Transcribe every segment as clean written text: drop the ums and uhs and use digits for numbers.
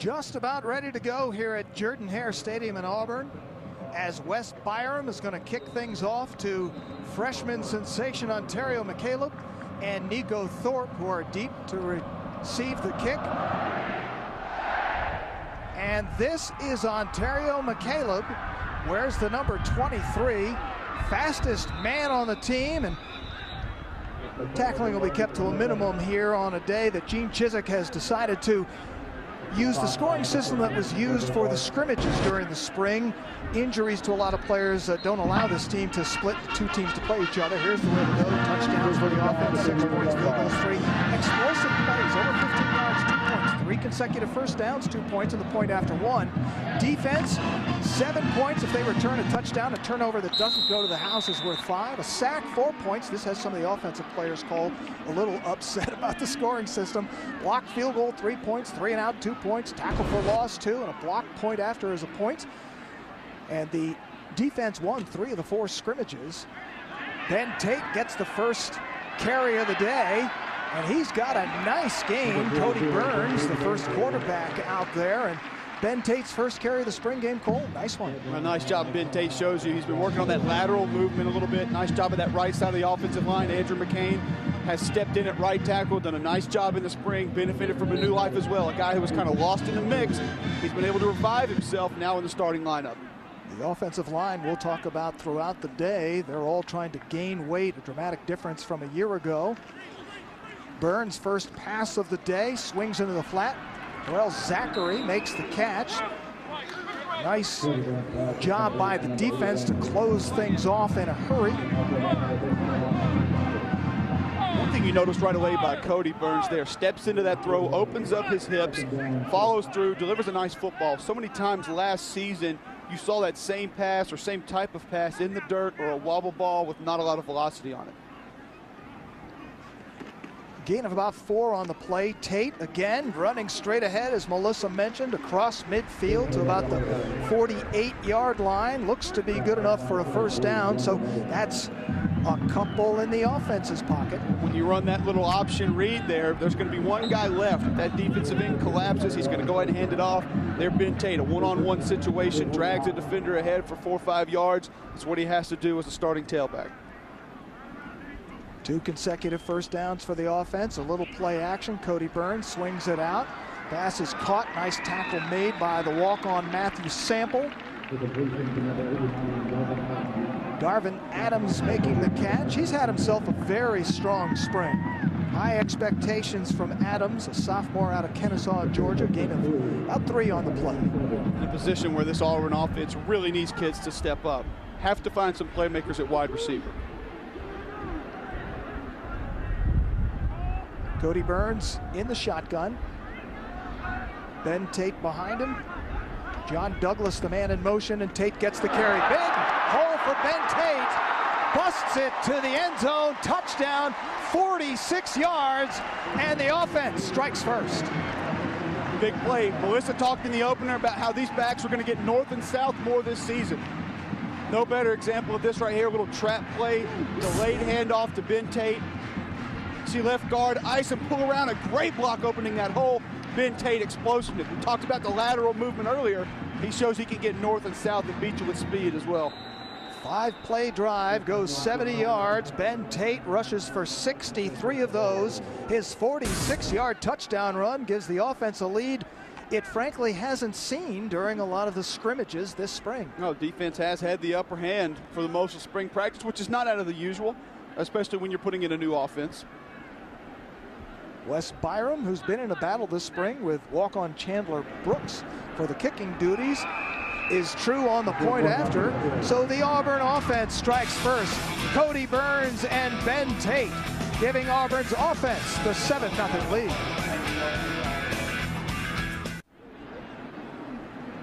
Just about ready to go here at Jordan-Hare Stadium in Auburn, as Wes Byram is going to kick things off to freshman sensation Ontario McCaleb and Nico Thorpe, who are deep to receive the kick. And this is Ontario McCaleb, wears the number 23, fastest man on the team, and tackling will be kept to a minimum here on a day that Gene Chizik has decided to use the scoring system that was used for the scrimmages during the spring. Injuries to a lot of players don't allow this team to split two teams to play each other. Here's the way to go. Touchdowns for the offense, 6 points, field goals 3. Explosive plays, over 15 yards, 2 points. 3 consecutive first downs, 2 points, and the point after 1. Defense, 7 points if they return a touchdown. A turnover that doesn't go to the house is worth 5. A sack, 4 points. This has some of the offensive players called a little upset about the scoring system. Blocked field goal, 3 points. 3 and out, 2 points. Tackle for loss, 2, and a block point after is a point. And the defense won 3 of the 4 scrimmages. Ben Tate gets the first carry of the day, and he's got a nice game. Cody Burns, the first quarterback out there, and Ben Tate's first carry of the spring game. Cole, nice one. A nice job Ben Tate shows you. He's been working on that lateral movement a little bit. Nice job at that right side of the offensive line. Andrew McCain has stepped in at right tackle, done a nice job in the spring, benefited from a new life as well. A guy who was kind of lost in the mix. He's been able to revive himself now in the starting lineup. The offensive line we'll talk about throughout the day. They're all trying to gain weight, a dramatic difference from a year ago. Burns' first pass of the day, swings into the flat. Well, Zachary makes the catch. Nice job by the defense to close things off in a hurry. One thing you noticed right away by Cody Burns there, steps into that throw, opens up his hips, follows through, delivers a nice football. So many times last season, you saw that same pass or same type of pass in the dirt or a wobble ball with not a lot of velocity on it. Gain of about 4 on the play. Tate again running straight ahead, as Melissa mentioned, across midfield to about the 48-yard line. Looks to be good enough for a first down, so that's a couple in the offense's pocket. When you run that little option read there, there's going to be one guy left. If that defensive end collapses, he's going to go ahead and hand it off. There, Ben Tate, a one-on-one situation, drags a defender ahead for 4 or 5 yards. That's what he has to do as a starting tailback. 2 consecutive first downs for the offense. A little play action. Cody Burns swings it out. Pass is caught. Nice tackle made by the walk-on Matthew Sample. Darvin Adams making the catch. He's had himself a very strong spring. High expectations from Adams, a sophomore out of Kennesaw, Georgia. Gain of about 3 on the play. In a position where this Auburn offense really needs kids to step up. Have to find some playmakers at wide receiver. Cody Burns in the shotgun. Ben Tate behind him. John Douglas, the man in motion, and Tate gets the carry. Big hole for Ben Tate. Busts it to the end zone. Touchdown, 46 yards, and the offense strikes first. Big play. Melissa talked in the opener about how these backs were going to get north and south more this season. No better example of this right here. A little trap play, delayed handoff to Ben Tate. See left guard, ice and pull around, a great block opening that hole. Ben Tate explosiveness. We talked about the lateral movement earlier. He shows he can get north and south and beat you with speed as well. 5-play drive, goes 70 yards. Ben Tate rushes for 63 of those. His 46-yard touchdown run gives the offense a lead it frankly hasn't seen during a lot of the scrimmages this spring. No, defense has had the upper hand for the most of spring practice, which is not out of the usual, especially when you're putting in a new offense. Wes Byram, who's been in a battle this spring with walk-on Chandler Brooks for the kicking duties, is true on the point after. So the Auburn offense strikes first. Cody Burns and Ben Tate giving Auburn's offense the 7-0 lead.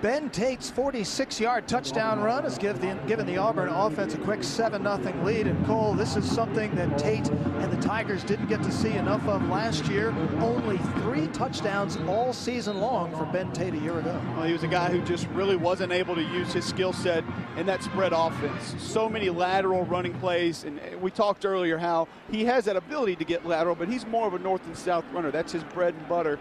Ben Tate's 46-yard touchdown run has given the Auburn offense a quick 7-0 lead. And Cole, this is something that Tate and the Tigers didn't get to see enough of last year. Only 3 touchdowns all season long for Ben Tate a year ago. Well, he was a guy who just really wasn't able to use his skill set in that spread offense. So many lateral running plays, and we talked earlier how he has that ability to get lateral, but he's more of a north and south runner. That's his bread and butter.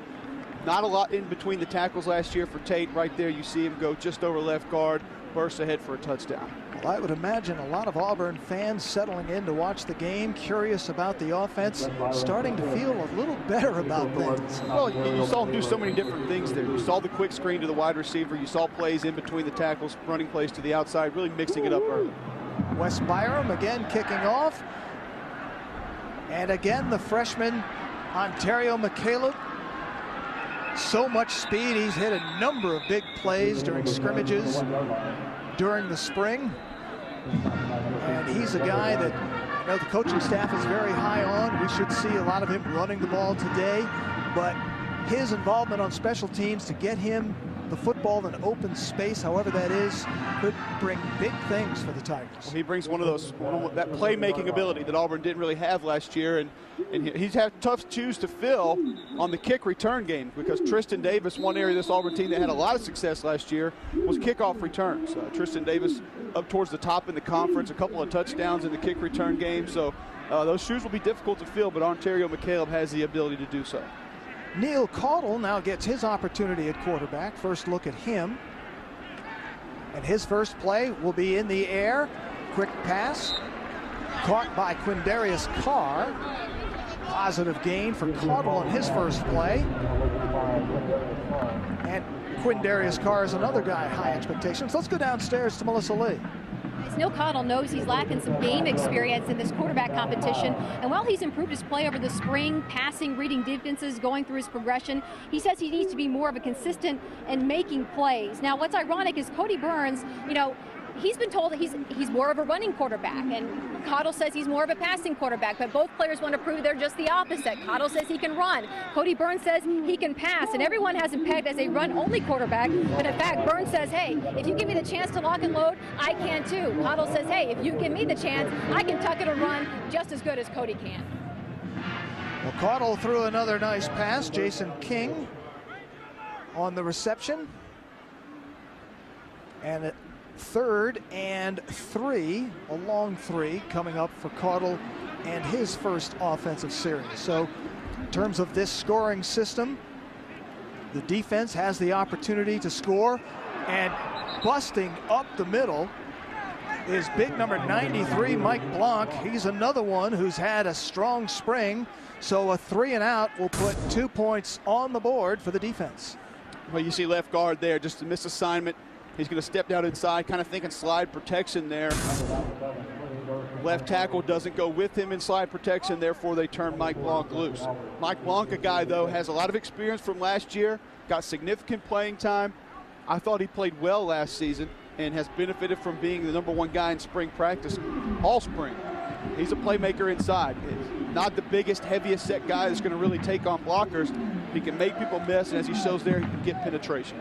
Not a lot in between the tackles last year for Tate. Right there, you see him go just over left guard, burst ahead for a touchdown. Well, I would imagine a lot of Auburn fans settling in to watch the game, curious about the offense, starting to feel a little better about things. Well, you saw him do so many different things there. You saw the quick screen to the wide receiver. You saw plays in between the tackles, running plays to the outside, really mixing it up early. Wes Byram again kicking off. And again, the freshman, Ontario McCaleb. So much speed. He's hit a number of big plays during scrimmages during the spring. And he's a guy that, you know, the coaching staff is very high on. We should see a lot of him running the ball today. But his involvement on special teams to get him the football in open space, however that is, could bring big things for the Tigers. Well, he brings one of that playmaking ability that Auburn didn't really have last year, and he's had tough shoes to fill on the kick return game, because Tristan Davis, one area of this Auburn team that had a lot of success last year, was kickoff returns. Tristan Davis up towards the top in the conference, a couple of touchdowns in the kick return game, so those shoes will be difficult to fill, but Ontario McCaleb has the ability to do so. Neil Caudle now gets his opportunity at quarterback. First look at him. And his first play will be in the air. Quick pass. Caught by Quindarius Carr. Positive gain for Caudle on his first play. And Quindarius Carr is another guy, high expectations. Let's go downstairs to Melissa Lee. Neil Caudle knows he's lacking some game experience in this quarterback competition, and while he's improved his play over the spring, passing, reading defenses, going through his progression, he says he needs to be more of a consistent and making plays. Now, what's ironic is Cody Burns, you know, he's been told that he's more of a running quarterback, and Caudle says he's more of a passing quarterback, but both players want to prove they're just the opposite. Caudle says he can run. Cody Burns says he can pass, and everyone has him pegged as a run-only quarterback, but in fact, Burns says, hey, if you give me the chance to lock and load, I can too. Caudle says, hey, if you give me the chance, I can tuck it and run just as good as Cody can. Well, Caudle threw another nice pass. Jason King on the reception. And 3rd and 3, a long 3 coming up for Caudle and his first offensive series. So in terms of this scoring system, the defense has the opportunity to score, and busting up the middle is big number 93, Mike Blanc. He's another one who's had a strong spring, so a 3 and out will put 2 points on the board for the defense. Well, you see left guard there, just a misassignment. He's going to step down inside, kind of thinking slide protection there. Left tackle doesn't go with him in slide protection, therefore they turn Mike Blanc loose. Mike Blanc, a guy, though, has a lot of experience from last year, got significant playing time. I thought he played well last season and has benefited from being the #1 guy in spring practice all spring. He's a playmaker inside. Not the biggest, heaviest set guy that's going to really take on blockers. He can make people miss, and as he shows there, he can get penetration.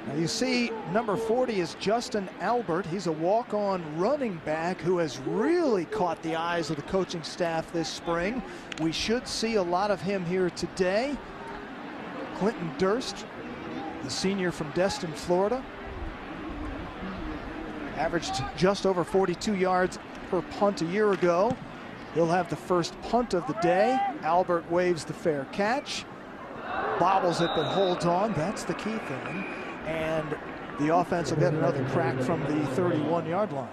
Now you see number 40 is Justin Albert. He's a walk-on running back who has really caught the eyes of the coaching staff this spring. We should see a lot of him here today. Clinton Durst, the senior from Destin, Florida, averaged just over 42 yards per punt a year ago. He'll have the first punt of the day. Albert waves the fair catch, bobbles it but holds on. That's the key thing. And the offense will get another crack from the 31-yard line.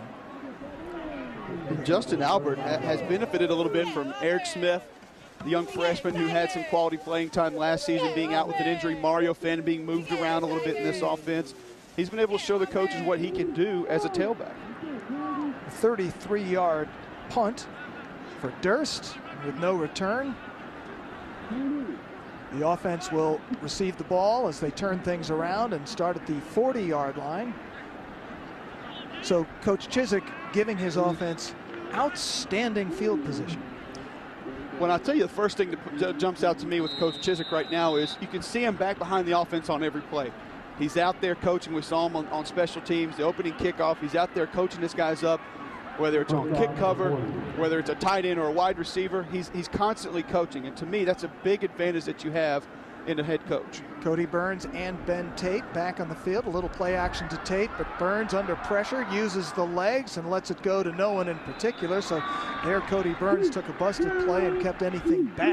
Justin Albert has benefited a little bit from Eric Smith, the young freshman who had some quality playing time last season, being out with an injury. Mario Fenn being moved around a little bit in this offense. He's been able to show the coaches what he can do as a tailback. 33-yard punt for Durst with no return. The offense will receive the ball as they turn things around and start at the 40-yard line. So Coach Chizik giving his offense outstanding field position. When I tell you the first thing that jumps out to me with Coach Chizik right now is you can see him back behind the offense on every play. He's out there coaching. We saw him on special teams, the opening kickoff. He's out there coaching his guys up, whether it's on kick cover, whether it's a tight end or a wide receiver. He's constantly coaching, and to me, that's a big advantage that you have in a head coach. Cody Burns and Ben Tate back on the field. A little play action to Tate, but Burns under pressure uses the legs and lets it go to no one in particular. So there Cody Burns took a busted play and kept anything back.